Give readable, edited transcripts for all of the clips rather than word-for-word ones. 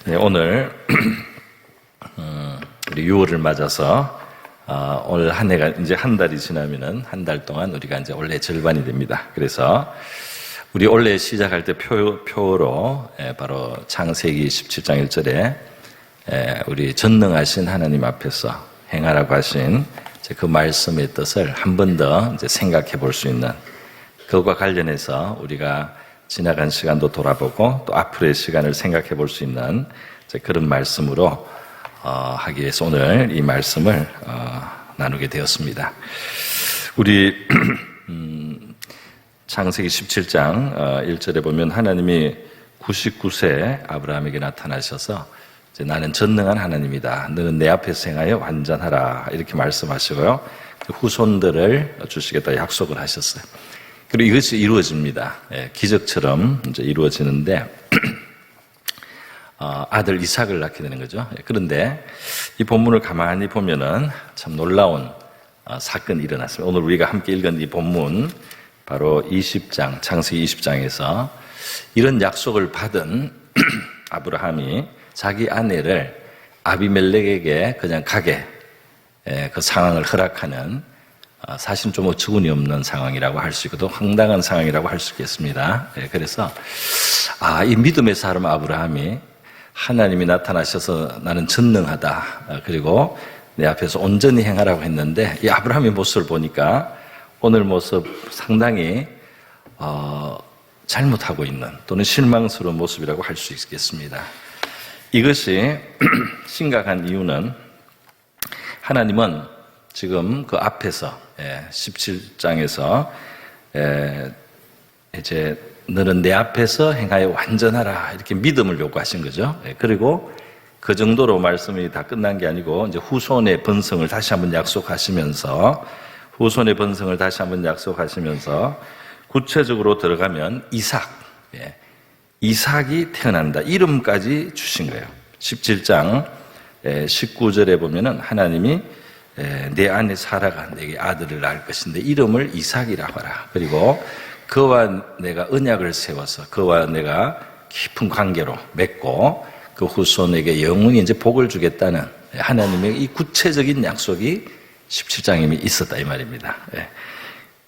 네, 오늘 우리 6월을 맞아서 올 한 해가 이제 한 달이 지나면은 한 달 동안 우리가 이제 올해 절반이 됩니다. 그래서 우리 올해 시작할 때 표로 바로 창세기 17장 1절에 우리 전능하신 하나님 앞에서 행하라고 하신 그 말씀의 뜻을 한 번 더 이제 생각해 볼 수 있는, 그것과 관련해서 우리가 지나간 시간도 돌아보고 또 앞으로의 시간을 생각해 볼 수 있는 그런 말씀으로 하기 위해서 오늘 이 말씀을 나누게 되었습니다. 우리 창세기 17장 1절에 보면 하나님이 99세 아브라함에게 나타나셔서 이제 나는 전능한 하나님이다, 너는 내 앞에서 행하여 완전하라, 이렇게 말씀하시고요, 후손들을 주시겠다 약속을 하셨어요. 그리고 이것이 이루어집니다. 기적처럼 이제 이루어지는데 아들 이삭을 낳게 되는 거죠. 그런데 이 본문을 가만히 보면은 참 놀라운 사건이 일어났습니다. 오늘 우리가 함께 읽은 이 본문 바로 20장, 창세기 20장에서 이런 약속을 받은 아브라함이 자기 아내를 아비멜렉에게 그냥 가게 그 상황을 허락하는, 사실 좀 어처구니 없는 상황이라고 할 수 있고 또 황당한 상황이라고 할 수 있겠습니다. 그래서 이 믿음의 사람 아브라함이 하나님이 나타나셔서 나는 전능하다, 그리고 내 앞에서 온전히 행하라고 했는데 이 아브라함의 모습을 보니까 오늘 모습 상당히 잘못하고 있는 또는 실망스러운 모습이라고 할 수 있겠습니다. 이것이 심각한 이유는 하나님은 지금 그 앞에서 17장에서 이제 너는 내 앞에서 행하여 완전하라, 이렇게 믿음을 요구하신 거죠. 그리고 그 정도로 말씀이 다 끝난 게 아니고 이제 후손의 번성을 다시 한번 약속하시면서 구체적으로 들어가면 이삭이 태어난다, 이름까지 주신 거예요. 17장 19절에 보면은 하나님이 내 아내 사라가 내게 아들을 낳을 것인데 이름을 이삭이라고 하라, 그리고 그와 내가 언약을 세워서 그와 내가 깊은 관계로 맺고 그 후손에게 영원히 이제 복을 주겠다는 하나님의 이 구체적인 약속이 17장에 있었다, 이 말입니다.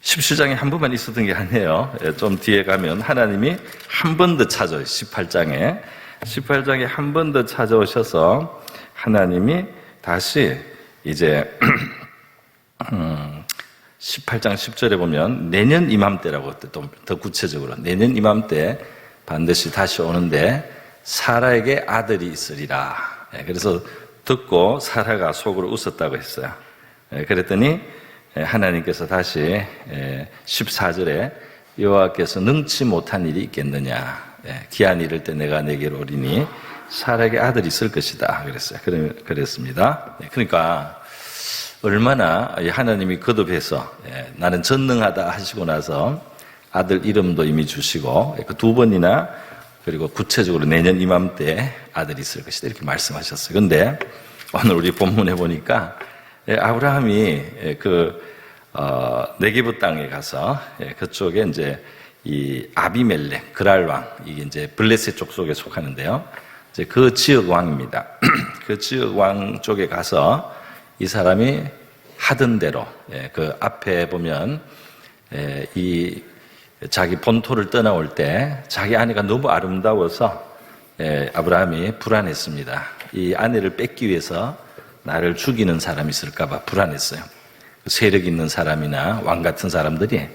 17장에 한 번만 있었던 게 아니에요. 좀 뒤에 가면 하나님이 한 번 더 찾아오셔요. 18장에 한 번 더 찾아오셔서 하나님이 다시 이제 18장 10절에 보면 내년 이맘때라고 또 더 구체적으로 내년 이맘때 반드시 다시 오는데 사라에게 아들이 있으리라. 그래서 듣고 사라가 속으로 웃었다고 했어요. 그랬더니 하나님께서 다시 14절에 여호와께서 능치 못한 일이 있겠느냐, 기한이 이를 때 내가 내게로 오리니 사라에게 아들이 있을 것이다 그랬어요. 그랬습니다. 그러니까 얼마나 하나님이 거듭해서 나는 전능하다 하시고 나서 아들 이름도 이미 주시고 그 두 번이나, 그리고 구체적으로 내년 이맘때 아들이 있을 것이다, 이렇게 말씀하셨어요. 그런데 오늘 우리 본문에 보니까 아브라함이 네게브 땅에 가서 그쪽에 이제 이 아비멜렉 그랄 왕, 이게 이제 블레셋 쪽 속에 속하는데요. 이제 그 지역 왕입니다. 그 지역 왕 쪽에 가서 이 사람이 하던 대로 그 앞에 보면 이 자기 본토를 떠나올 때 자기 아내가 너무 아름다워서 아브라함이 불안했습니다. 이 아내를 뺏기 위해서 나를 죽이는 사람이 있을까 봐 불안했어요. 세력 있는 사람이나 왕 같은 사람들이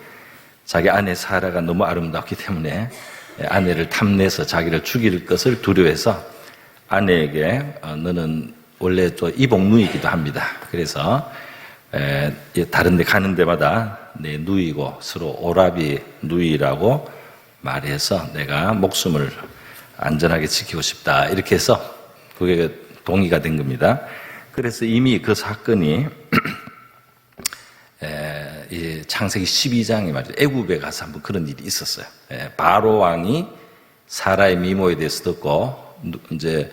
자기 아내 사라가 너무 아름답기 때문에 아내를 탐내서 자기를 죽일 것을 두려워해서 아내에게 너는 원래 또 이복누이기도 합니다. 그래서 다른 데 가는 데마다 내 누이고 서로 오라비 누이라고 말해서 내가 목숨을 안전하게 지키고 싶다, 이렇게 해서 그게 동의가 된 겁니다. 그래서 이미 그 사건이 이 창세기 12장에 말이죠, 애굽에 가서 한번 그런 일이 있었어요. 바로 왕이 사라의 미모에 대해서 듣고 이제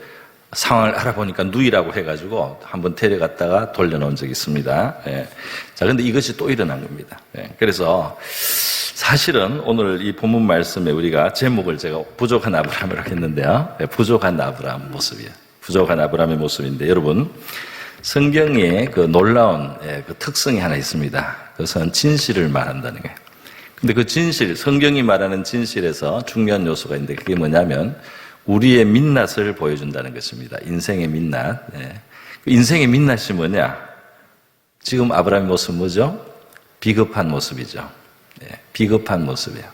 상황을 알아보니까 누이라고 해가지고 한번 데려갔다가 돌려놓은 적이 있습니다. 자, 근데 이것이 또 일어난 겁니다. 그래서 사실은 오늘 이 본문 말씀에 우리가 제목을 제가 부족한 아브라함이라고 했는데요. 부족한 아브라함 모습이에요. 부족한 아브라함의 모습인데 여러분, 성경에 그 놀라운 그 특성이 하나 있습니다. 그것은 진실을 말한다는 거예요. 근데 그 진실, 성경이 말하는 진실에서 중요한 요소가 있는데 그게 뭐냐면 우리의 민낯을 보여준다는 것입니다. 인생의 민낯. 인생의 민낯이 뭐냐? 지금 아브라함의 모습 뭐죠? 비겁한 모습이죠. 비겁한 모습이에요.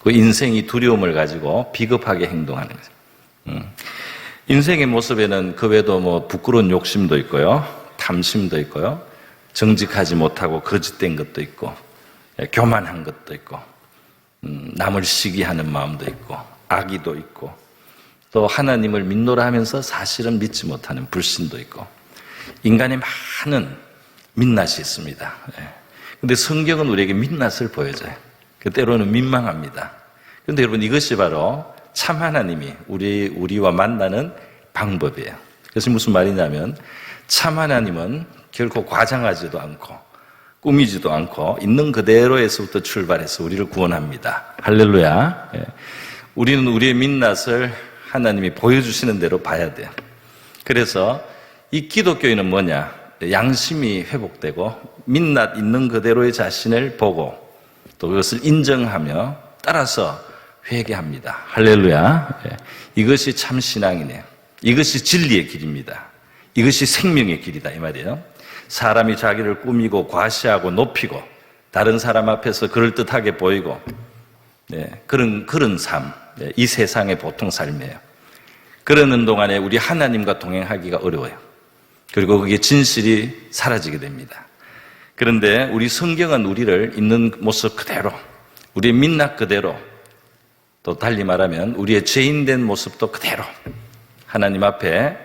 그 인생이 두려움을 가지고 비겁하게 행동하는 거죠. 인생의 모습에는 그 외에도 뭐 부끄러운 욕심도 있고요, 탐심도 있고요, 정직하지 못하고 거짓된 것도 있고, 교만한 것도 있고, 남을 시기하는 마음도 있고, 악의도 있고, 또 하나님을 믿노라 하면서 사실은 믿지 못하는 불신도 있고, 인간의 많은 민낯이 있습니다. 근데 성경은 우리에게 민낯을 보여줘요. 때로는 민망합니다. 그런데 여러분, 이것이 바로 참 하나님이 우리와 만나는 방법이에요. 그것이 무슨 말이냐면 참 하나님은 결코 과장하지도 않고 꾸미지도 않고 있는 그대로에서부터 출발해서 우리를 구원합니다. 할렐루야. 우리는 우리의 민낯을 하나님이 보여주시는 대로 봐야 돼요. 그래서 이 기독교인은 뭐냐? 양심이 회복되고 민낯 있는 그대로의 자신을 보고 또 그것을 인정하며 따라서 회개합니다. 할렐루야. 이것이 참 신앙이네요. 이것이 진리의 길입니다. 이것이 생명의 길이다 이 말이에요. 사람이 자기를 꾸미고 과시하고 높이고 다른 사람 앞에서 그럴듯하게 보이고 그런 삶, 이 세상의 보통 삶이에요. 그러는 동안에 우리 하나님과 동행하기가 어려워요. 그리고 그게 진실이 사라지게 됩니다. 그런데 우리 성경은 우리를 있는 모습 그대로, 우리의 민낯 그대로, 또 달리 말하면 우리의 죄인된 모습도 그대로 하나님 앞에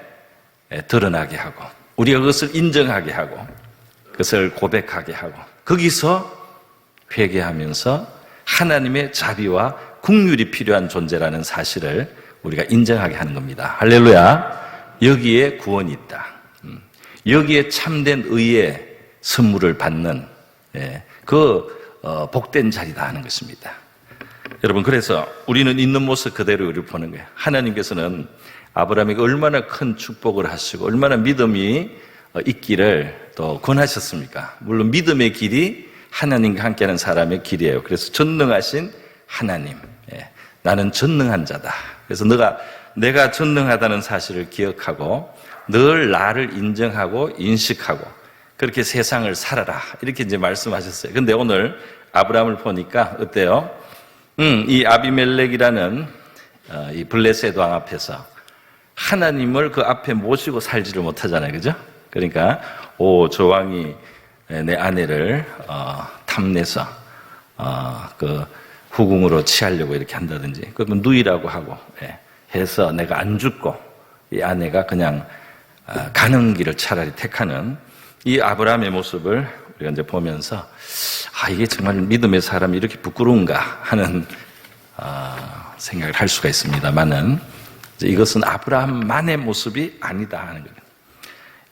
드러나게 하고 우리가 그것을 인정하게 하고 그것을 고백하게 하고 거기서 회개하면서 하나님의 자비와 긍휼이 필요한 존재라는 사실을 우리가 인정하게 하는 겁니다. 할렐루야. 여기에 구원이 있다. 여기에 참된 의의 선물을 받는 복된 자리다 하는 것입니다. 여러분, 그래서 우리는 있는 모습 그대로 우리를 보는 거예요. 하나님께서는 아브라함에게 얼마나 큰 축복을 하시고 얼마나 믿음이 있기를 또 권하셨습니까? 물론 믿음의 길이 하나님과 함께하는 사람의 길이에요. 그래서 전능하신 하나님, 나는 전능한 자다. 그래서 내가 전능하다는 사실을 기억하고 늘 나를 인정하고 인식하고 그렇게 세상을 살아라 이렇게 이제 말씀하셨어요. 근데 오늘 아브라함을 보니까 어때요? 이 아비멜렉이라는 이 블레셋 왕 앞에서 하나님을 그 앞에 모시고 살지를 못하잖아요, 그죠? 그러니까 저 왕이 내 아내를 탐내서 그 후궁으로 취하려고 이렇게 한다든지, 그러면 누이라고 하고 해서 내가 안 죽고 이 아내가 그냥 가는 길을 차라리 택하는 이 아브라함의 모습을 우리가 이제 보면서 이게 정말 믿음의 사람이 이렇게 부끄러운가 하는 생각을 할 수가 있습니다만은 이것은 아브라함만의 모습이 아니다 하는 거예요.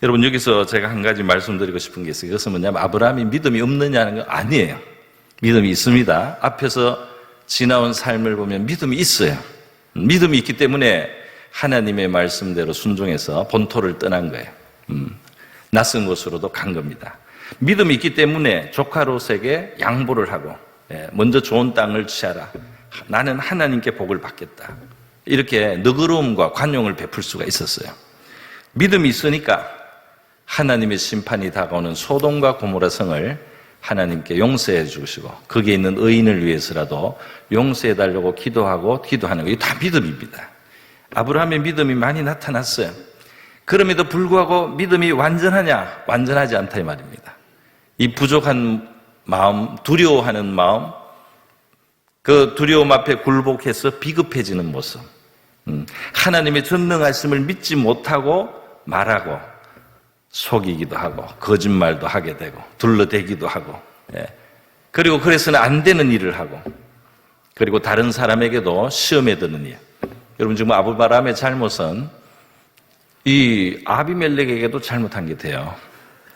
여러분, 여기서 제가 한 가지 말씀드리고 싶은 게 있어요. 이것은 뭐냐면 아브라함이 믿음이 없느냐는 건 아니에요. 믿음이 있습니다. 앞에서 지나온 삶을 보면 믿음이 있어요. 믿음이 있기 때문에 하나님의 말씀대로 순종해서 본토를 떠난 거예요. 낯선 곳으로도 간 겁니다. 믿음이 있기 때문에 조카 롯에게 양보를 하고 먼저 좋은 땅을 취하라. 나는 하나님께 복을 받겠다. 이렇게 너그러움과 관용을 베풀 수가 있었어요. 믿음이 있으니까 하나님의 심판이 다가오는 소돔과 고모라 성을 하나님께 용서해 주시고 거기에 있는 의인을 위해서라도 용서해 달라고 기도하는 거, 이게 다 믿음입니다. 아브라함의 믿음이 많이 나타났어요. 그럼에도 불구하고 믿음이 완전하냐? 완전하지 않다 이 말입니다. 이 부족한 마음, 두려워하는 마음, 그 두려움 앞에 굴복해서 비급해지는 모습, 하나님의 전능하심을 믿지 못하고 말하고 속이기도 하고 거짓말도 하게 되고 둘러대기도 하고 그리고 그래서는 안 되는 일을 하고 그리고 다른 사람에게도 시험에 드는 일. 여러분, 지금 아브라함의 잘못은 이 아비멜렉에게도 잘못한 게 돼요.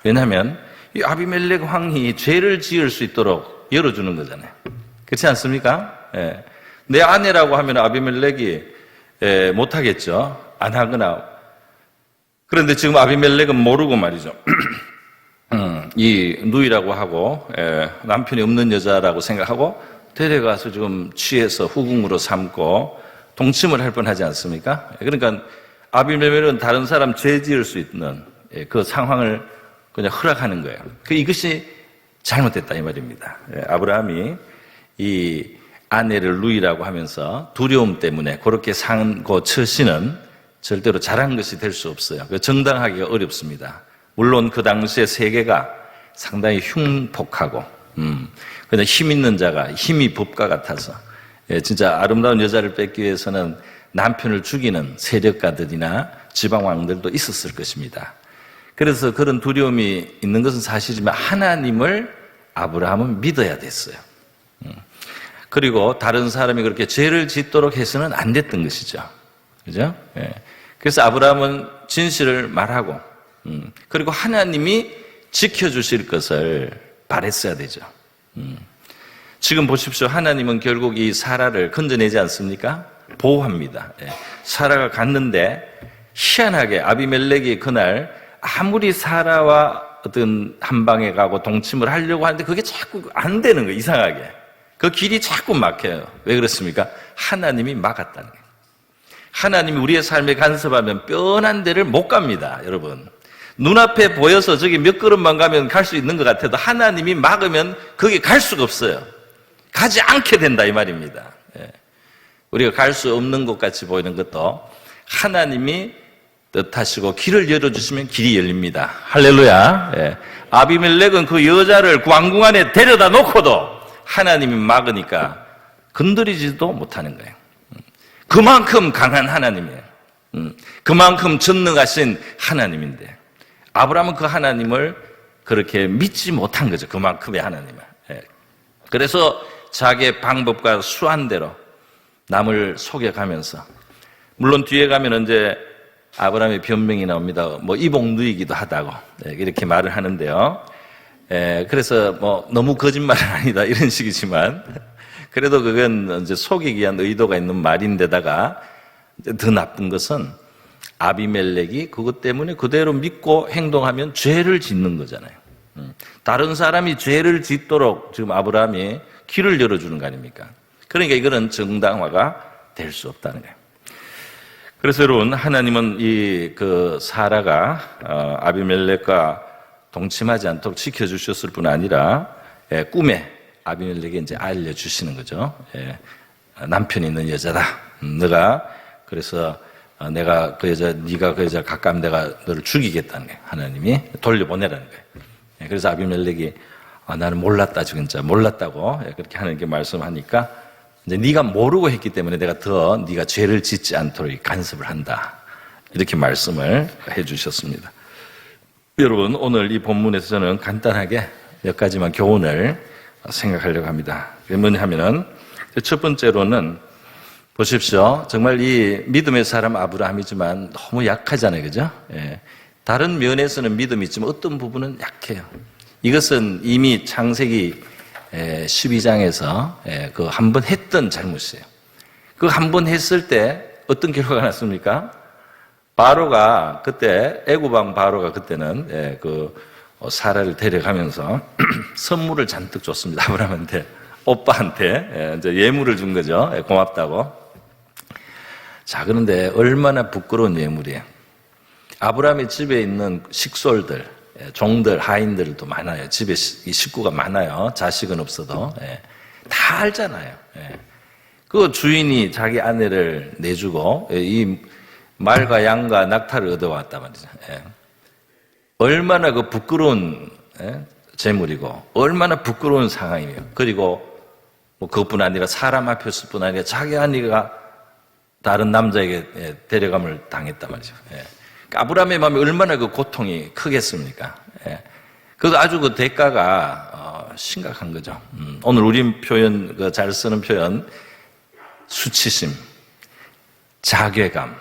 왜냐하면 이 아비멜렉 왕이 죄를 지을 수 있도록 열어주는 거잖아요. 그렇지 않습니까? 예. 내 아내라고 하면 아비멜렉이 못하겠죠. 안 하거나. 그런데 지금 아비멜렉은 모르고 말이죠. 이 누이라고 하고 남편이 없는 여자라고 생각하고 데려가서 지금 취해서 후궁으로 삼고 동침을 할 뻔하지 않습니까? 그러니까 아비멜렉은 다른 사람 죄 지을 수 있는 그 상황을 그냥 허락하는 거예요. 이것이 잘못됐다 이 말입니다. 아브라함이 이 아내를 누이라고 하면서 두려움 때문에 그렇게 상고 처신은 절대로 잘한 것이 될 수 없어요. 정당하기가 어렵습니다. 물론 그 당시에 세계가 상당히 흉폭하고 그냥 힘 있는 자가 힘이 법과 같아서 진짜 아름다운 여자를 뺏기 위해서는 남편을 죽이는 세력가들이나 지방왕들도 있었을 것입니다. 그래서 그런 두려움이 있는 것은 사실이지만 하나님을 아브라함은 믿어야 됐어요. 그리고 다른 사람이 그렇게 죄를 짓도록 해서는 안 됐던 것이죠. 그죠? 그래서 아브라함은 진실을 말하고 그리고 하나님이 지켜주실 것을 바랬어야 되죠. 지금 보십시오. 하나님은 결국 이 사라를 건져내지 않습니까? 보호합니다. 사라가 갔는데 희한하게 아비멜렉이 그날 아무리 사라와 어떤 한 방에 가고 동침을 하려고 하는데 그게 자꾸 안 되는 거예요. 이상하게. 그 길이 자꾸 막혀요. 왜 그렇습니까? 하나님이 막았다는 거예요. 하나님이 우리의 삶에 간섭하면 뻔한 데를 못 갑니다. 여러분. 눈앞에 보여서 저기 몇 걸음만 가면 갈 수 있는 것 같아도 하나님이 막으면 거기 갈 수가 없어요. 가지 않게 된다 이 말입니다. 우리가 갈 수 없는 곳 같이 보이는 것도 하나님이 뜻하시고 길을 열어주시면 길이 열립니다. 할렐루야. 아비멜렉은 그 여자를 왕궁 안에 데려다 놓고도 하나님이 막으니까 건드리지도 못하는 거예요. 그만큼 강한 하나님이에요. 그만큼 전능하신 하나님인데 아브라함은 그 하나님을 그렇게 믿지 못한 거죠. 그만큼의 하나님을. 그래서 자기의 방법과 수완대로 남을 속여가면서 물론 뒤에 가면 이제 아브라함의 변명이 나옵니다. 뭐 이복누이기도 하다고 이렇게 말을 하는데요. 그래서 뭐 너무 거짓말은 아니다 이런 식이지만 그래도 그건 이제 속이기 위한 의도가 있는 말인데다가 더 나쁜 것은 아비멜렉이 그것 때문에 그대로 믿고 행동하면 죄를 짓는 거잖아요. 다른 사람이 죄를 짓도록 지금 아브라함이 길을 열어주는 거 아닙니까? 그러니까 이거는 정당화가 될 수 없다는 거예요. 그래서 여러분 하나님은 이 그 사라가 아비멜렉과 동침하지 않도록 지켜주셨을 뿐 아니라 꿈에 아비멜렉에게 이제 알려주시는 거죠. 남편이 있는 여자다. 너가 그래서 내가 그 여자 네가 그 여자 가까우면 내가 너를 죽이겠다는 거예요. 하나님이 돌려보내라는 거예요. 그래서 아비멜렉이 나는 몰랐다 진짜 몰랐다고 그렇게 하나님께 말씀하니까 이제 네가 모르고 했기 때문에 내가 더 네가 죄를 짓지 않도록 간섭을 한다. 이렇게 말씀을 해주셨습니다. 여러분 오늘 이 본문에서 저는 간단하게 몇 가지만 교훈을 생각하려고 합니다. 그게 뭐냐 하면은 첫 번째로는 보십시오. 정말 이 믿음의 사람 아브라함이지만 너무 약하잖아요. 그죠? 다른 면에서는 믿음이 있지만 어떤 부분은 약해요. 이것은 이미 창세기 12장에서 그 한 번 했던 잘못이에요. 그 한 번 했을 때 어떤 결과가 났습니까? 바로가 그때 애굽왕 바로가 그때는 그 사라를 데려가면서 선물을 잔뜩 줬습니다. 아브라함한테 오빠한테 이제 예물을 준 거죠. 고맙다고. 자 그런데 얼마나 부끄러운 예물이에요. 아브라함의 집에 있는 식솔들, 종들, 하인들도 많아요. 집에 식구가 많아요. 자식은 없어도 다 알잖아요. 그 주인이 자기 아내를 내주고 이 말과 양과 낙타를 얻어왔단 말이죠. 얼마나 그 부끄러운 재물이고 얼마나 부끄러운 상황이에요. 그리고 뭐 그것뿐 아니라 사람 앞에서 뿐 아니라 자기 아내가 다른 남자에게 데려감을 당했단 말이죠. 아브라함의 마음이 얼마나 그 고통이 크겠습니까? 그래서 아주 그 대가가 심각한 거죠. 오늘 우리 표현 그 잘 쓰는 표현 수치심, 자괴감,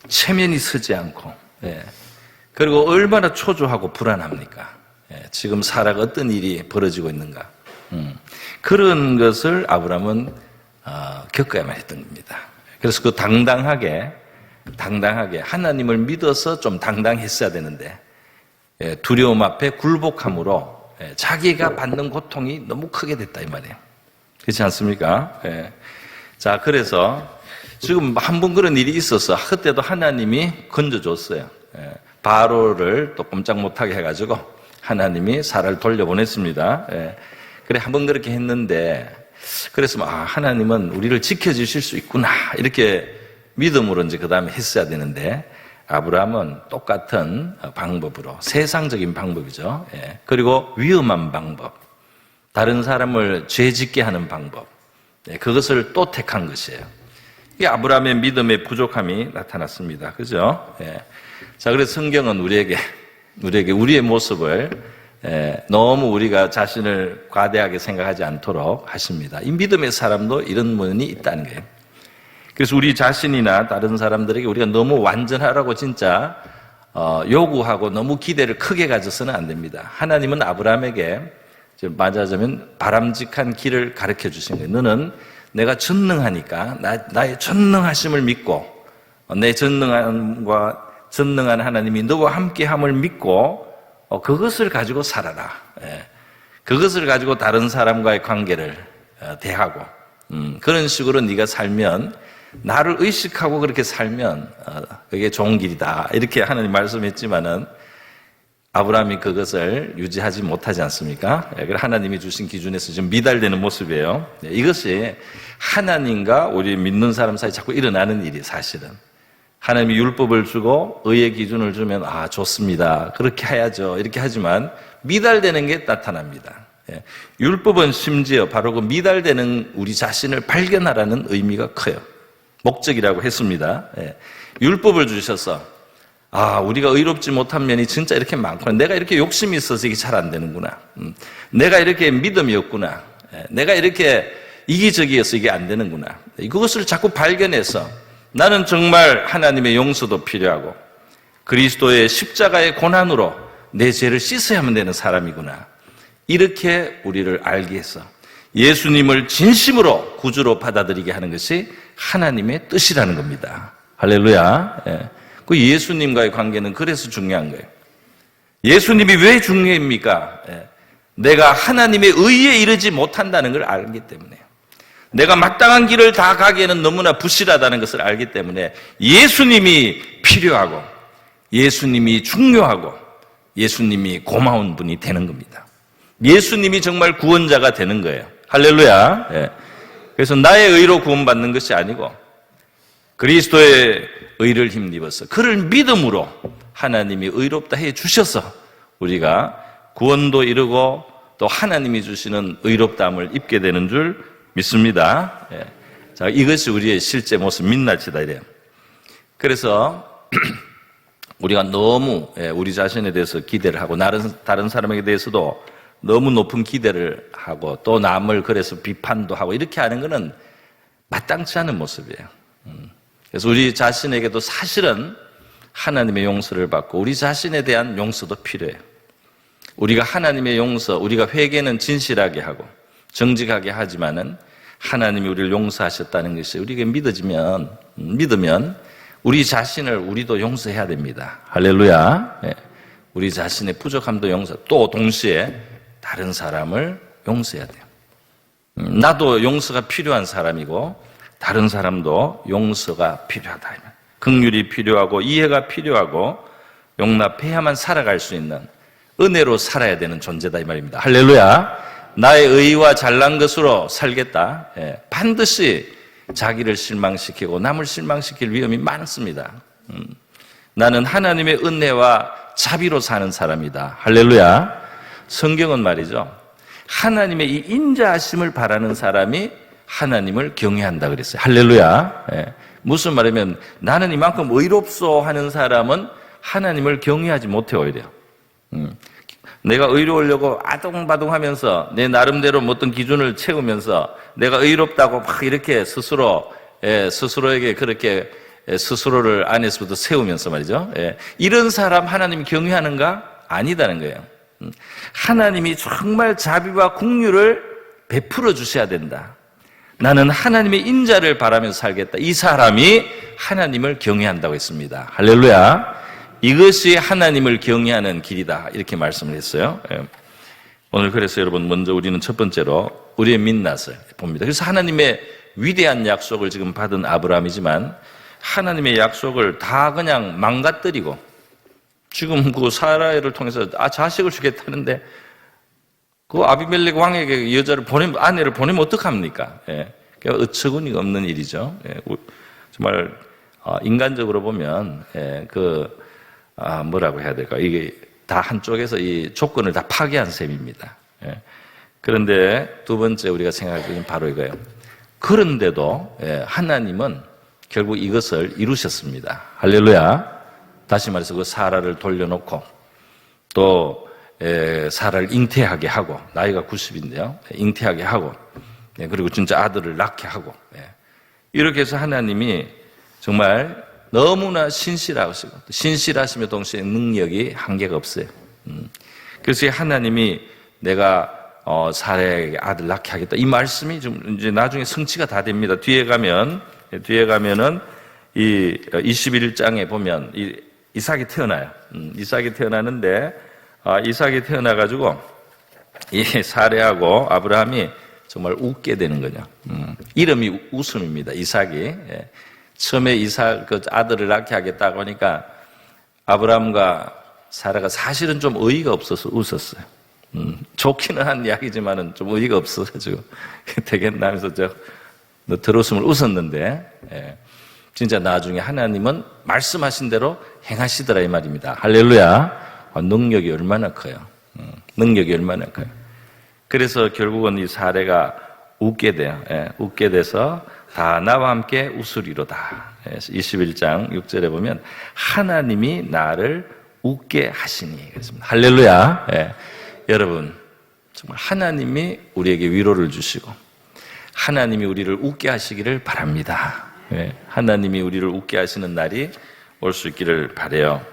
체면이 서지 않고 그리고 얼마나 초조하고 불안합니까? 지금 사라가 어떤 일이 벌어지고 있는가? 그런 것을 아브라함은 겪어야만 했던 겁니다. 그래서 그 당당하게 하나님을 믿어서 좀 당당했어야 되는데 두려움 앞에 굴복함으로 자기가 받는 고통이 너무 크게 됐다 이 말이에요. 그렇지 않습니까? 자, 그래서 지금 한 번 그런 일이 있어서 그때도 하나님이 건져줬어요. 바로를 또 꼼짝 못하게 해가지고 하나님이 사라를 돌려보냈습니다. 그래 한 번 그렇게 했는데 그래서 하나님은 우리를 지켜주실 수 있구나 이렇게 믿음으로 이제 그 다음에 했어야 되는데 아브라함은 똑같은 방법으로 세상적인 방법이죠. 그리고 위험한 방법, 다른 사람을 죄짓게 하는 방법, 그것을 또 택한 것이에요. 이게 아브라함의 믿음의 부족함이 나타났습니다. 그죠? 자, 그래서 성경은 우리에게 우리의 모습을 너무 우리가 자신을 과대하게 생각하지 않도록 하십니다. 이 믿음의 사람도 이런 면이 있다는 거예요. 그래서 우리 자신이나 다른 사람들에게 우리가 너무 완전하라고 진짜 요구하고 너무 기대를 크게 가져서는 안 됩니다. 하나님은 아브라함에게 말하자면 바람직한 길을 가르쳐 주신 거예요. 너는 내가 전능하니까 나의 전능하심을 믿고 내 전능함과 전능한 하나님이 너와 함께함을 믿고 그것을 가지고 살아라. 그것을 가지고 다른 사람과의 관계를 대하고 그런 식으로 네가 살면 나를 의식하고 그렇게 살면 그게 좋은 길이다. 이렇게 하나님 말씀했지만은 아브라함이 그것을 유지하지 못하지 않습니까? 하나님이 주신 기준에서 지금 미달되는 모습이에요. 이것이 하나님과 우리 믿는 사람 사이 자꾸 일어나는 일이 사실은. 하나님이 율법을 주고 의의 기준을 주면 좋습니다. 그렇게 해야죠. 이렇게 하지만 미달되는 게 나타납니다. 율법은 심지어 바로 그 미달되는 우리 자신을 발견하라는 의미가 커요. 목적이라고 했습니다. 율법을 주셔서 우리가 의롭지 못한 면이 진짜 이렇게 많구나. 내가 이렇게 욕심이 있어서 이게 잘 안 되는구나. 내가 이렇게 믿음이 없구나. 내가 이렇게 이기적이어서 이게 안 되는구나. 그것을 자꾸 발견해서 나는 정말 하나님의 용서도 필요하고 그리스도의 십자가의 고난으로 내 죄를 씻어야만 되는 사람이구나. 이렇게 우리를 알게 해서 예수님을 진심으로 구주로 받아들이게 하는 것이 하나님의 뜻이라는 겁니다. 할렐루야. 그 예수님과의 관계는 그래서 중요한 거예요. 예수님이 왜 중요합니까? 내가 하나님의 의에 이르지 못한다는 걸 알기 때문에요. 내가 마땅한 길을 다 가기에는 너무나 부실하다는 것을 알기 때문에 예수님이 필요하고 예수님이 중요하고 예수님이 고마운 분이 되는 겁니다. 예수님이 정말 구원자가 되는 거예요. 할렐루야. 그래서 나의 의로 구원받는 것이 아니고 그리스도의 의를 힘입어서 그를 믿음으로 하나님이 의롭다 해 주셔서 우리가 구원도 이루고 또 하나님이 주시는 의롭다함을 입게 되는 줄 믿습니다. 자, 이것이 우리의 실제 모습 민낯이다 이래요. 그래서 우리가 너무 우리 자신에 대해서 기대를 하고 다른 사람에게 대해서도 너무 높은 기대를 하고 또 남을 그래서 비판도 하고 이렇게 하는 것은 마땅치 않은 모습이에요. 그래서 우리 자신에게도 사실은 하나님의 용서를 받고 우리 자신에 대한 용서도 필요해요. 우리가 하나님의 용서, 우리가 회개는 진실하게 하고 정직하게 하지만은 하나님이 우리를 용서하셨다는 것이 우리에게 믿으면 우리 자신을 우리도 용서해야 됩니다. 할렐루야. 우리 자신의 부족함도 용서, 또 동시에 다른 사람을 용서해야 돼요. 나도 용서가 필요한 사람이고 다른 사람도 용서가 필요하다. 긍휼이 필요하고 이해가 필요하고 용납해야만 살아갈 수 있는 은혜로 살아야 되는 존재다 이 말입니다. 할렐루야. 나의 의와 잘난 것으로 살겠다. 반드시 자기를 실망시키고 남을 실망시킬 위험이 많습니다. 나는 하나님의 은혜와 자비로 사는 사람이다. 할렐루야. 성경은 말이죠. 하나님의 이 인자하심을 바라는 사람이 하나님을 경외한다 그랬어요. 할렐루야. 무슨 말이면 나는 이만큼 의롭소 하는 사람은 하나님을 경외하지 못해 오히려. 내가 의로우려고 아동바동하면서 내 나름대로 어떤 기준을 채우면서 내가 의롭다고 막 이렇게 스스로에게 그렇게 스스로를 안에서부터 세우면서 말이죠. 이런 사람 하나님이 경외하는가? 아니다는 거예요. 하나님이 정말 자비와 긍휼을 베풀어 주셔야 된다. 나는 하나님의 인자를 바라면서 살겠다. 이 사람이 하나님을 경외한다고 했습니다. 할렐루야. 이것이 하나님을 경외하는 길이다. 이렇게 말씀을 했어요. 오늘 그래서 여러분 먼저 우리는 첫 번째로 우리의 민낯을 봅니다. 그래서 하나님의 위대한 약속을 지금 받은 아브라함이지만 하나님의 약속을 다 그냥 망가뜨리고 지금 그 사라를 통해서 자식을 주겠다는데 그 아비멜렉 왕에게 아내를 보내면 어떡합니까? 그러니까 어처구니가 없는 일이죠. 정말 인간적으로 보면 뭐라고 해야 될까? 이게 다 한쪽에서 이 조건을 다 파괴한 셈입니다. 그런데 두 번째 우리가 생각할 것은 바로 이거예요. 그런데도 하나님은 결국 이것을 이루셨습니다. 할렐루야. 다시 말해서 그 사라를 돌려놓고 또 사라를 잉태하게 하고 나이가 90인데요. 잉태하게 하고 그리고 진짜 아들을 낳게 하고 이렇게 해서 하나님이 정말 너무나 신실하시며 동시에 능력이 한계가 없어요. 그래서 하나님이 내가 사라에게 아들 낳게 하겠다. 이 말씀이 좀 이제 나중에 성취가 다 됩니다. 뒤에 가면은 이 21장에 보면 이삭이 태어나요. 이삭이 태어나는데 이삭이 태어나가지고 이 사레하고 아브라함이 정말 웃게 되는 거죠. 이름이 웃음입니다. 이삭이. 처음에 이삭 그 아들을 낳게 하겠다고 하니까 아브라함과 사라가 사실은 좀 어이가 없어서 웃었어요. 좋기는 한 이야기지만은 좀 어이가 없어가지고 되겠나 하면서 너 들었으면 웃었는데 진짜 나중에 하나님은 말씀하신 대로 행하시더라 이 말입니다. 할렐루야. 능력이 얼마나 커요. 능력이 얼마나 커요. 그래서 결국은 이 사례가 웃게 돼요. 웃게 돼서 다 나와 함께 웃으리로다. 21장 6절에 보면 하나님이 나를 웃게 하시니 그랬습니다. 할렐루야. 여러분 정말 하나님이 우리에게 위로를 주시고 하나님이 우리를 웃게 하시기를 바랍니다. 하나님이 우리를 웃게 하시는 날이 올 수 있기를 바라요.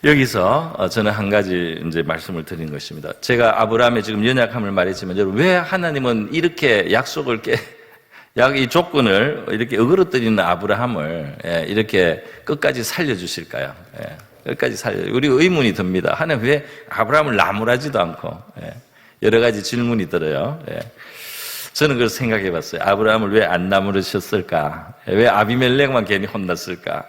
여기서 저는 한 가지 이제 말씀을 드린 것입니다. 제가 아브라함의 지금 연약함을 말했지만 여러분 왜 하나님은 이렇게 약속을 이 조건을 이렇게 어그러뜨리는 아브라함을 이렇게 끝까지 살려주실까요? 끝까지 우리 의문이 듭니다. 하나님 왜 아브라함을 나무라지도 않고 여러 가지 질문이 들어요. 저는 그걸 생각해 봤어요. 아브라함을 왜 안 나무르셨을까? 왜 아비멜렉만 괜히 혼났을까?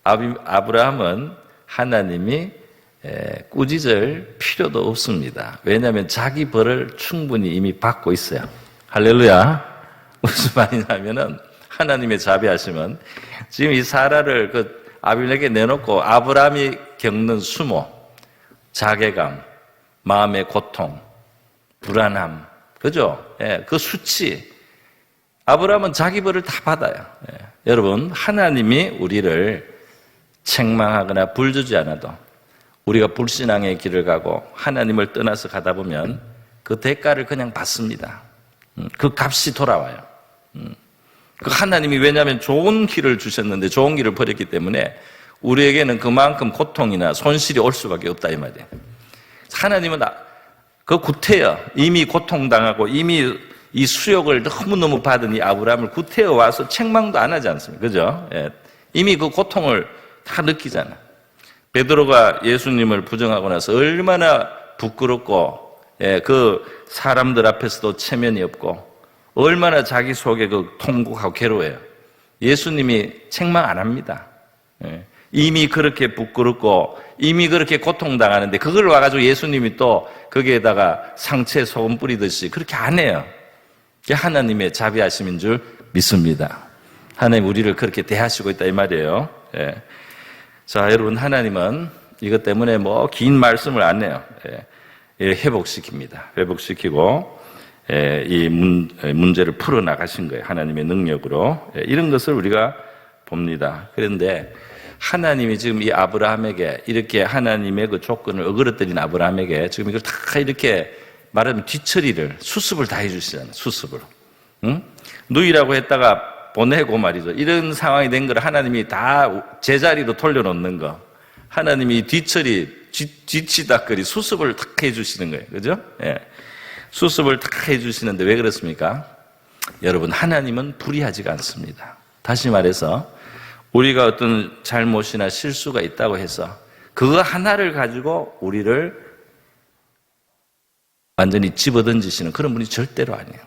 아브라함은 하나님이 꾸짖을 필요도 없습니다. 왜냐하면 자기 벌을 충분히 이미 받고 있어요. 할렐루야. 무슨 말이냐면은 하나님의 자비하심은 지금 이 사라를 아비멜렉에게 내놓고 아브라함이 겪는 수모, 자괴감, 마음의 고통, 불안함, 그죠? 그 수치. 아브라함은 자기 벌을 다 받아요. 여러분, 하나님이 우리를 책망하거나 불주지 않아도 우리가 불신앙의 길을 가고 하나님을 떠나서 가다 보면 그 대가를 그냥 받습니다. 그 값이 돌아와요. 그 하나님이 왜냐하면 좋은 길을 주셨는데 좋은 길을 버렸기 때문에 우리에게는 그만큼 고통이나 손실이 올 수밖에 없다 이 말이에요. 하나님은 그 구태여 이미 고통당하고 이미 이 수욕을 너무너무 받은 이 아브라함을 구태여 와서 책망도 안 하지 않습니까? 그죠? 이미 그 고통을 다 느끼잖아. 베드로가 예수님을 부정하고 나서 얼마나 부끄럽고 그 사람들 앞에서도 체면이 없고 얼마나 자기 속에 그 통곡하고 괴로워요. 예수님이 책망 안 합니다. 이미 그렇게 부끄럽고 이미 그렇게 고통당하는데 그걸 와가지고 예수님이 또 거기에다가 상처에 소금 뿌리듯이 그렇게 안 해요. 그게 하나님의 자비하심인 줄 믿습니다. 하나님 우리를 그렇게 대하시고 있다 이 말이에요. 자, 여러분 하나님은 이것 때문에 뭐 긴 말씀을 안 해요. 회복시킵니다. 회복시키고 이 문제를 풀어나가신 거예요. 하나님의 능력으로. 이런 것을 우리가 봅니다. 그런데 하나님이 지금 이 아브라함에게 이렇게 하나님의 그 조건을 어그러뜨린 아브라함에게 지금 이걸 다 이렇게 말하면 뒤처리를, 수습을 다 해주시잖아요. 수습을. 응? 누이라고 했다가 보내고 말이죠. 이런 상황이 된 걸 하나님이 다 제자리로 돌려놓는 거. 하나님이 뒤처리 뒤치다거리 수습을 탁 해주시는 거예요. 그죠? 예. 수습을 탁 해주시는데 왜 그렇습니까? 여러분, 하나님은 불의하지가 않습니다. 다시 말해서 우리가 어떤 잘못이나 실수가 있다고 해서 그거 하나를 가지고 우리를 완전히 집어던지시는 그런 분이 절대로 아니에요.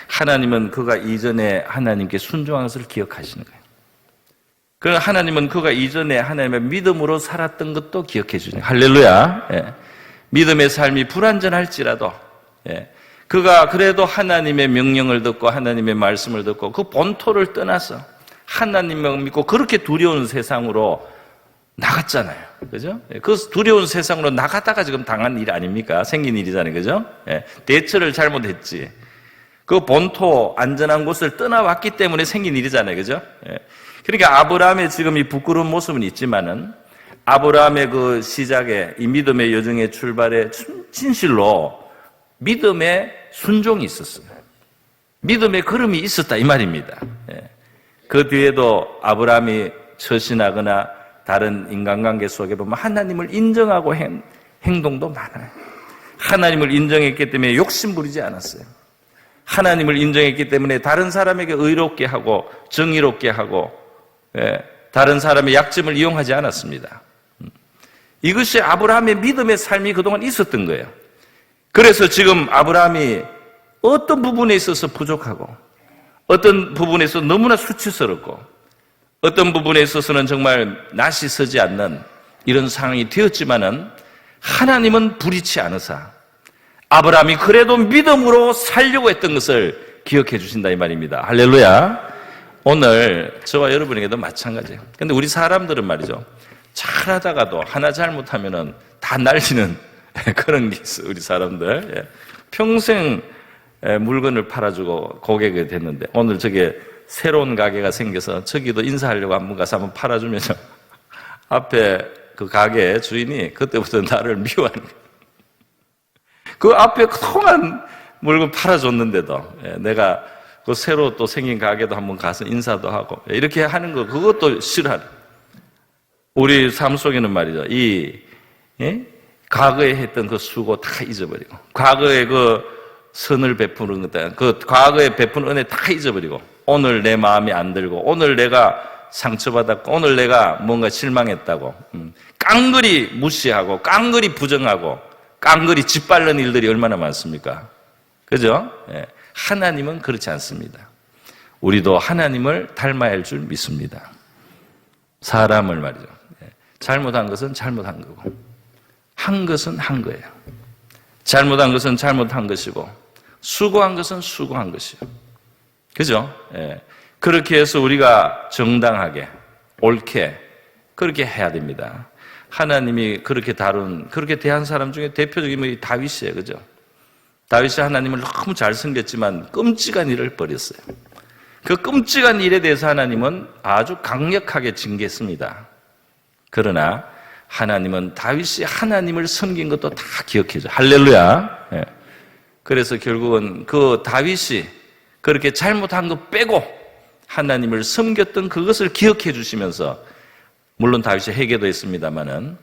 하나님은 그가 이전에 하나님께 순종한 것을 기억하시는 거예요. 그럼 하나님은 그가 이전에 하나님의 믿음으로 살았던 것도 기억해 주시는 거예요. 할렐루야. 예. 믿음의 삶이 불완전할지라도 그가 그래도 하나님의 명령을 듣고 하나님의 말씀을 듣고 그 본토를 떠나서 하나님을 믿고 그렇게 두려운 세상으로 나갔잖아요. 그죠? 그 두려운 세상으로 나가다가 지금 당한 일 아닙니까? 생긴 일이잖아요. 그죠? 대처를 잘못했지. 그 본토 안전한 곳을 떠나왔기 때문에 생긴 일이잖아요. 그죠? 그러니까 아브라함의 지금 이 부끄러운 모습은 있지만은 아브라함의 그 시작에 이 믿음의 여정의 출발에 진실로 믿음의 순종이 있었어요. 믿음의 걸음이 있었다 이 말입니다. 그 뒤에도 아브라함이 처신하거나 다른 인간관계 속에 보면 하나님을 인정하고 행동도 많아요. 하나님을 인정했기 때문에 욕심 부리지 않았어요. 하나님을 인정했기 때문에 다른 사람에게 의롭게 하고 정의롭게 하고 다른 사람의 약점을 이용하지 않았습니다. 이것이 아브라함의 믿음의 삶이 그동안 있었던 거예요. 그래서 지금 아브라함이 어떤 부분에 있어서 부족하고 어떤 부분에 있어서 너무나 수치스럽고 어떤 부분에 있어서는 정말 낯이 서지 않는 이런 상황이 되었지만은 하나님은 불의치 않으사 아브라함이 그래도 믿음으로 살려고 했던 것을 기억해 주신다 이 말입니다. 할렐루야. 오늘 저와 여러분에게도 마찬가지예요. 근데 우리 사람들은 말이죠. 잘하다가도 하나 잘못하면은 다 날리는 그런 게 있어요. 우리 사람들. 평생 물건을 팔아주고 고객이 됐는데 오늘 저게 새로운 가게가 생겨서 저기도 인사하려고 한번 가서 한번 팔아주면요. 앞에 그 가게 주인이 그때부터 나를 미워하는 거예요. 그 앞에 그동안 물건 팔아줬는데도 내가 그 새로 또 생긴 가게도 한번 가서 인사도 하고 이렇게 하는 거 그것도 싫어하는 우리 삶 속에는 말이죠. 과거에 했던 그 수고 다 잊어버리고 과거에 그 선을 베푸는 것, 그 과거에 베푼 은혜 다 잊어버리고 오늘 내 마음이 안 들고 오늘 내가 상처받았고 오늘 내가 뭔가 실망했다고 깡그리 무시하고 깡그리 부정하고 깡그리 짓밟는 일들이 얼마나 많습니까? 그죠? 하나님은 그렇지 않습니다. 우리도 하나님을 닮아야 할 줄 믿습니다. 사람을 말이죠. 잘못한 것은 잘못한 거고 한 것은 한 거예요. 잘못한 것은 잘못한 것이고 수고한 것은 수고한 것이요. 그죠? 그렇게 해서 우리가 정당하게 옳게 그렇게 해야 됩니다. 하나님이 그렇게 그렇게 대한 사람 중에 대표적인 분이 다윗이에요. 그죠? 다윗이 하나님을 너무 잘 섬겼지만 끔찍한 일을 벌였어요. 그 끔찍한 일에 대해서 하나님은 아주 강력하게 징계했습니다. 그러나 하나님은 다윗이 하나님을 섬긴 것도 다 기억해줘. 할렐루야. 그래서 결국은 그 다윗이 그렇게 잘못한 거 빼고 하나님을 섬겼던 그것을 기억해 주시면서 물론 다윗이 회개도 했습니다마는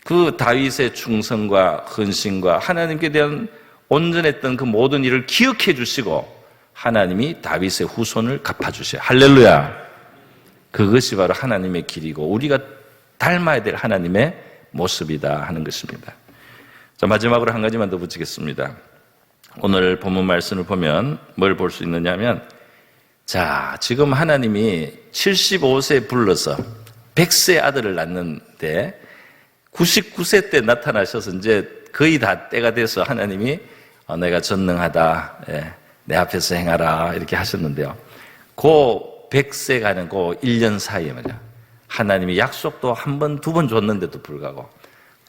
그 다윗의 충성과 헌신과 하나님께 대한 온전했던 그 모든 일을 기억해 주시고 하나님이 다윗의 후손을 갚아주셔요. 할렐루야. 그것이 바로 하나님의 길이고 우리가 닮아야 될 하나님의 모습이다 하는 것입니다. 자, 마지막으로 한 가지만 더 붙이겠습니다. 오늘 본문 말씀을 보면 뭘 볼 수 있느냐 하면 자, 지금 하나님이 75세 불러서 100세 아들을 낳는데 99세 때 나타나셔서 이제 거의 다 때가 돼서 하나님이 내가 전능하다. 내 앞에서 행하라. 이렇게 하셨는데요. 그 100세 가는 그 1년 사이에 말이야. 하나님이 약속도 한 번, 두 번 줬는데도 불구하고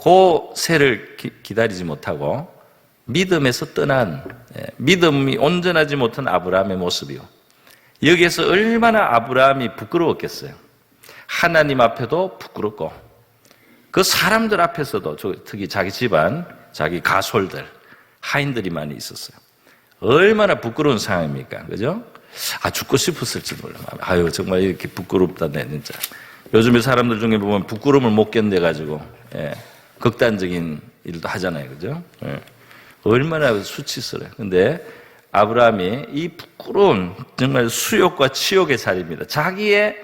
그 세를 기다리지 못하고 믿음에서 떠난 믿음이 온전하지 못한 아브라함의 모습이요. 여기에서 얼마나 아브라함이 부끄러웠겠어요. 하나님 앞에도 부끄럽고 그 사람들 앞에서도 특히 자기 집안, 자기 가솔들, 하인들이 많이 있었어요. 얼마나 부끄러운 상황입니까? 그죠? 죽고 싶었을지도 몰라요. 아유, 정말 이렇게 부끄럽다, 내 진짜. 요즘에 사람들 중에 보면 부끄러움을 못 견뎌가지고 예, 극단적인 일도 하잖아요. 그죠? 예. 얼마나 수치스러워요. 근데 아브라함이 이 부끄러운 정말 수욕과 치욕의 자리입니다. 자기의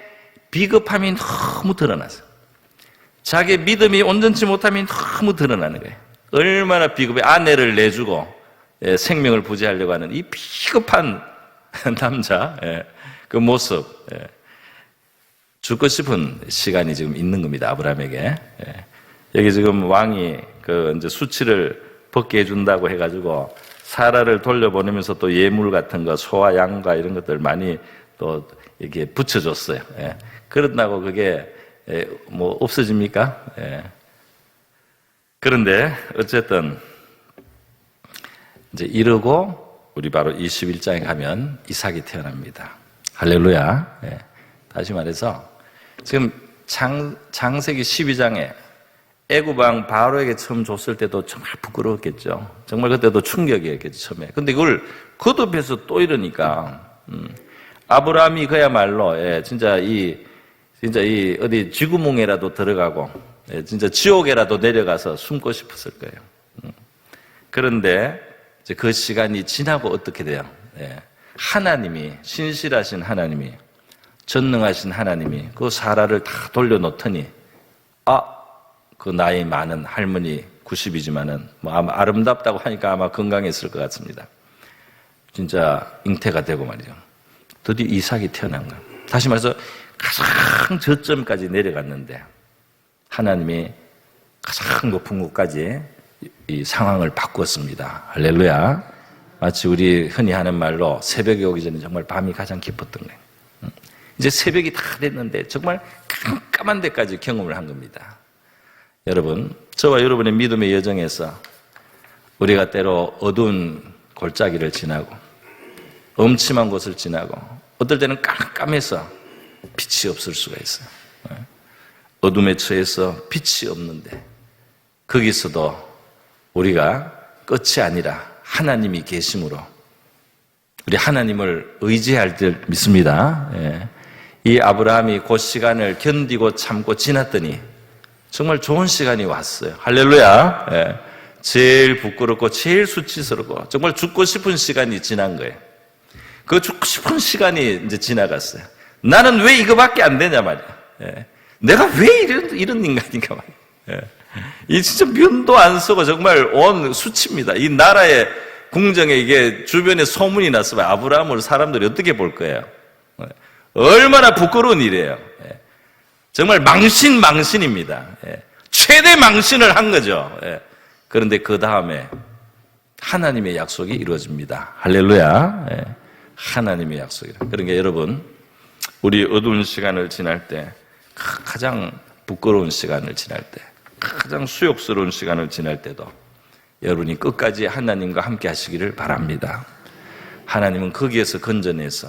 비겁함이 너무 드러나서 자기의 믿음이 온전치 못함이 너무 드러나는 거예요. 얼마나 비겁해. 아내를 내주고 생명을 부지하려고 하는 이 비겁한 남자, 그 모습, 죽고 싶은 시간이 지금 있는 겁니다. 아브라함에게. 여기 지금 왕이 그 이제 수치를 벗게 해준다고 해가지고 사라를 돌려보내면서 또 예물 같은 거, 소와 양과 이런 것들 많이 또 이렇게 붙여줬어요. 그런다고 그게 뭐 없어집니까? 그런데 어쨌든 이제 이러고 우리 바로 21장에 가면 이삭이 태어납니다. 할렐루야. 다시 말해서 지금 창세기 12장에 애굽 왕 바로에게 처음 줬을 때도 정말 부끄러웠겠죠. 정말 그때도 충격이었겠죠, 처음에. 근데 그걸 거듭해서 또 이러니까 아브라함이 그야말로 진짜 이 어디 쥐구멍에라도 들어가고 진짜 지옥에라도 내려가서 숨고 싶었을 거예요. 그런데 이제 그 시간이 지나고 어떻게 돼요? 하나님이, 신실하신 하나님이, 전능하신 하나님이 그 사라를 다 돌려놓더니 그 나이 많은 할머니 90이지만은 뭐 아마 아름답다고 하니까 아마 건강했을 것 같습니다. 진짜 잉태가 되고 말이죠. 드디어 이삭이 태어난 거예요. 다시 말해서 가장 저점까지 내려갔는데 하나님이 가장 높은 곳까지 이 상황을 바꾸었습니다. 할렐루야. 마치 우리 흔히 하는 말로 새벽이 오기 전에 정말 밤이 가장 깊었던 거예요. 이제 새벽이 다 됐는데 정말 깜깜한 데까지 경험을 한 겁니다. 여러분, 저와 여러분의 믿음의 여정에서 우리가 때로 어두운 골짜기를 지나고 음침한 곳을 지나고 어떨 때는 깜깜해서 빛이 없을 수가 있어요. 어둠에 처해서 빛이 없는데 거기서도 우리가 끝이 아니라 하나님이 계심으로 우리 하나님을 의지할 줄 믿습니다. 이 아브라함이 그 시간을 견디고 참고 지났더니 정말 좋은 시간이 왔어요. 할렐루야. 제일 부끄럽고 제일 수치스럽고 정말 죽고 싶은 시간이 지난 거예요. 그 죽고 싶은 시간이 이제 지나갔어요. 나는 왜 이거밖에 안 되냐 말이야. 내가 왜 이런 인간인가 말이야. 이 진짜 면도 안 쓰고 정말 온 수치입니다. 이 나라의 궁정에 이게 주변에 소문이 났으면 아브라함을 사람들이 어떻게 볼 거예요? 얼마나 부끄러운 일이에요. 정말 망신입니다. 최대 망신을 한 거죠. 그런데 그 다음에 하나님의 약속이 이루어집니다. 할렐루야. 하나님의 약속이라. 그러니까 여러분, 우리 어두운 시간을 지날 때, 가장 부끄러운 시간을 지날 때, 가장 수욕스러운 시간을 지날 때도 여러분이 끝까지 하나님과 함께 하시기를 바랍니다. 하나님은 거기에서 건져내서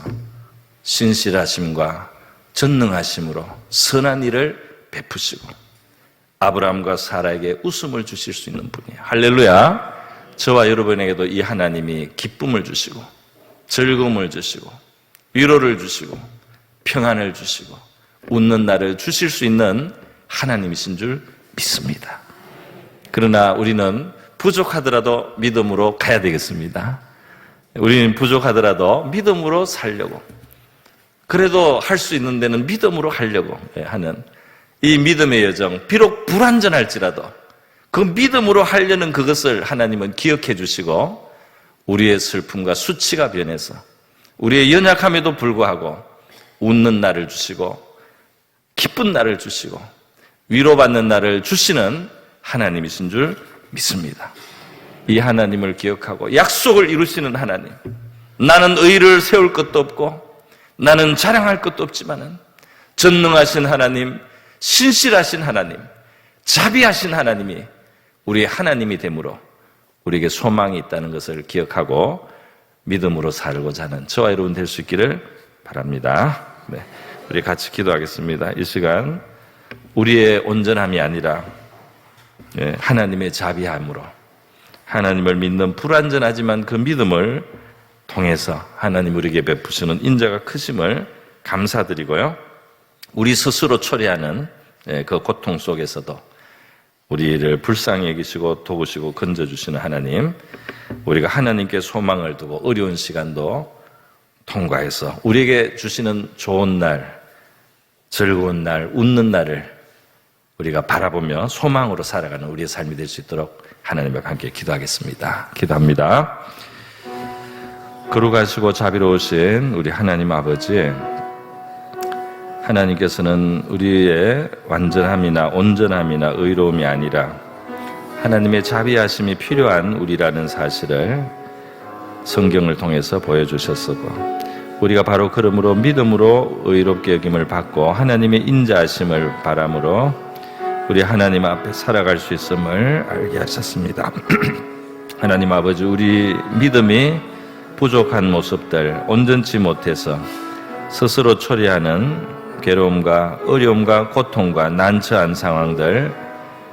신실하심과 전능하심으로 선한 일을 베푸시고 아브라함과 사라에게 웃음을 주실 수 있는 분이에요. 할렐루야. 저와 여러분에게도 이 하나님이 기쁨을 주시고 즐거움을 주시고 위로를 주시고 평안을 주시고 웃는 날을 주실 수 있는 하나님이신 줄 믿습니다. 그러나 우리는 부족하더라도 믿음으로 가야 되겠습니다. 우리는 부족하더라도 믿음으로 살려고, 그래도 할 수 있는 데는 믿음으로 하려고 하는 이 믿음의 여정, 비록 불완전할지라도 그 믿음으로 하려는 그것을 하나님은 기억해 주시고 우리의 슬픔과 수치가 변해서 우리의 연약함에도 불구하고 웃는 날을 주시고 기쁜 날을 주시고 위로받는 날을 주시는 하나님이신 줄 믿습니다. 이 하나님을 기억하고 약속을 이루시는 하나님, 나는 의를 세울 것도 없고 나는 자랑할 것도 없지만은 전능하신 하나님, 신실하신 하나님, 자비하신 하나님이 우리의 하나님이 되므로 우리에게 소망이 있다는 것을 기억하고 믿음으로 살고자 하는 저와 여러분 될 수 있기를 바랍니다. 네, 우리 같이 기도하겠습니다. 이 시간 우리의 온전함이 아니라 하나님의 자비함으로 하나님을 믿는 불완전하지만 그 믿음을 통해서 하나님 우리에게 베푸시는 인자가 크심을 감사드리고요. 우리 스스로 초래하는 그 고통 속에서도 우리를 불쌍히 여기시고 도우시고 건져주시는 하나님, 우리가 하나님께 소망을 두고 어려운 시간도 통과해서 우리에게 주시는 좋은 날, 즐거운 날, 웃는 날을 우리가 바라보며 소망으로 살아가는 우리의 삶이 될 수 있도록 하나님과 함께 기도하겠습니다. 기도합니다. 거룩하시고 자비로우신 우리 하나님 아버지, 하나님께서는 우리의 완전함이나 온전함이나 의로움이 아니라 하나님의 자비하심이 필요한 우리라는 사실을 성경을 통해서 보여주셨었고, 우리가 바로 그러므로 믿음으로 의롭게 여김을 받고 하나님의 인자하심을 바람으로 우리 하나님 앞에 살아갈 수 있음을 알게 하셨습니다. 하나님 아버지, 우리 믿음이 부족한 모습들, 온전치 못해서 스스로 처리하는 괴로움과 어려움과 고통과 난처한 상황들,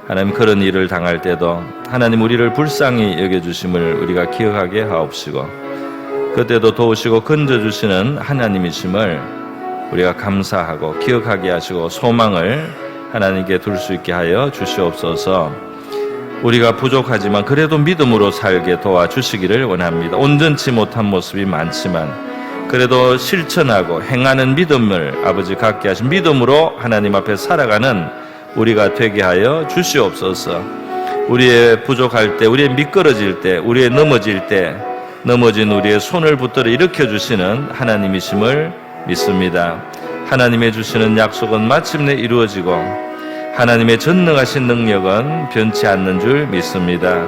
하나님 그런 일을 당할 때도 하나님 우리를 불쌍히 여겨주심을 우리가 기억하게 하옵시고, 그때도 도우시고 건져주시는 하나님이심을 우리가 감사하고 기억하게 하시고 소망을 하나님께 둘 수 있게 하여 주시옵소서. 우리가 부족하지만 그래도 믿음으로 살게 도와주시기를 원합니다. 온전치 못한 모습이 많지만 그래도 실천하고 행하는 믿음을 아버지 갖게 하신 믿음으로 하나님 앞에 살아가는 우리가 되게 하여 주시옵소서. 우리의 부족할 때, 우리의 미끄러질 때, 우리의 넘어질 때 넘어진 우리의 손을 붙들어 일으켜 주시는 하나님이심을 믿습니다. 하나님의 주시는 약속은 마침내 이루어지고 하나님의 전능하신 능력은 변치 않는 줄 믿습니다.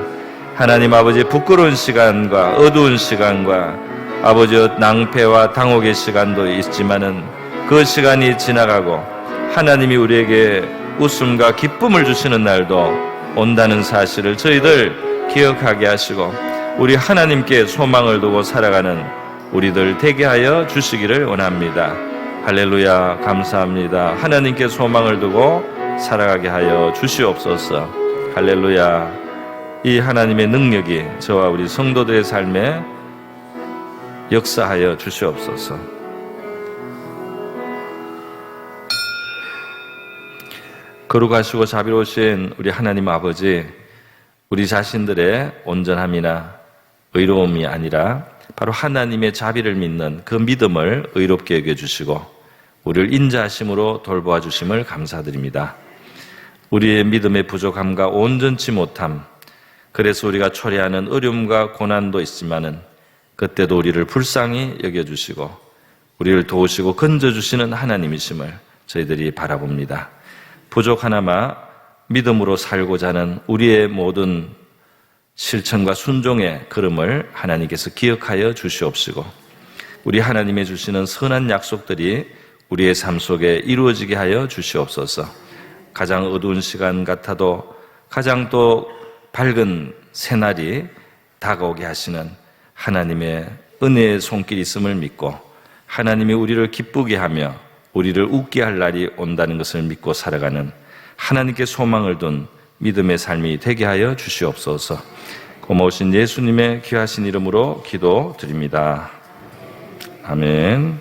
하나님 아버지, 부끄러운 시간과 어두운 시간과 아버지 낭패와 당혹의 시간도 있지만은 그 시간이 지나가고 하나님이 우리에게 웃음과 기쁨을 주시는 날도 온다는 사실을 저희들 기억하게 하시고 우리 하나님께 소망을 두고 살아가는 우리들 되게 하여 주시기를 원합니다. 할렐루야, 감사합니다. 하나님께 소망을 두고 살아가게 하여 주시옵소서. 할렐루야. 이 하나님의 능력이 저와 우리 성도들의 삶에 역사하여 주시옵소서. 거룩하시고 자비로우신 우리 하나님 아버지, 우리 자신들의 온전함이나 의로움이 아니라 바로 하나님의 자비를 믿는 그 믿음을 의롭게 여겨주시고 우리를 인자하심으로 돌보아 주심을 감사드립니다. 우리의 믿음의 부족함과 온전치 못함, 그래서 우리가 초래하는 어려움과 고난도 있지만은 그때도 우리를 불쌍히 여겨주시고 우리를 도우시고 건져주시는 하나님이심을 저희들이 바라봅니다. 부족하나마 믿음으로 살고자 하는 우리의 모든 실천과 순종의 걸음을 하나님께서 기억하여 주시옵시고 우리 하나님의 주시는 선한 약속들이 우리의 삶 속에 이루어지게 하여 주시옵소서. 가장 어두운 시간 같아도 가장 또 밝은 새날이 다가오게 하시는 하나님의 은혜의 손길이 있음을 믿고 하나님이 우리를 기쁘게 하며 우리를 웃게 할 날이 온다는 것을 믿고 살아가는 하나님께 소망을 둔 믿음의 삶이 되게 하여 주시옵소서. 고마우신 예수님의 귀하신 이름으로 기도드립니다. 아멘.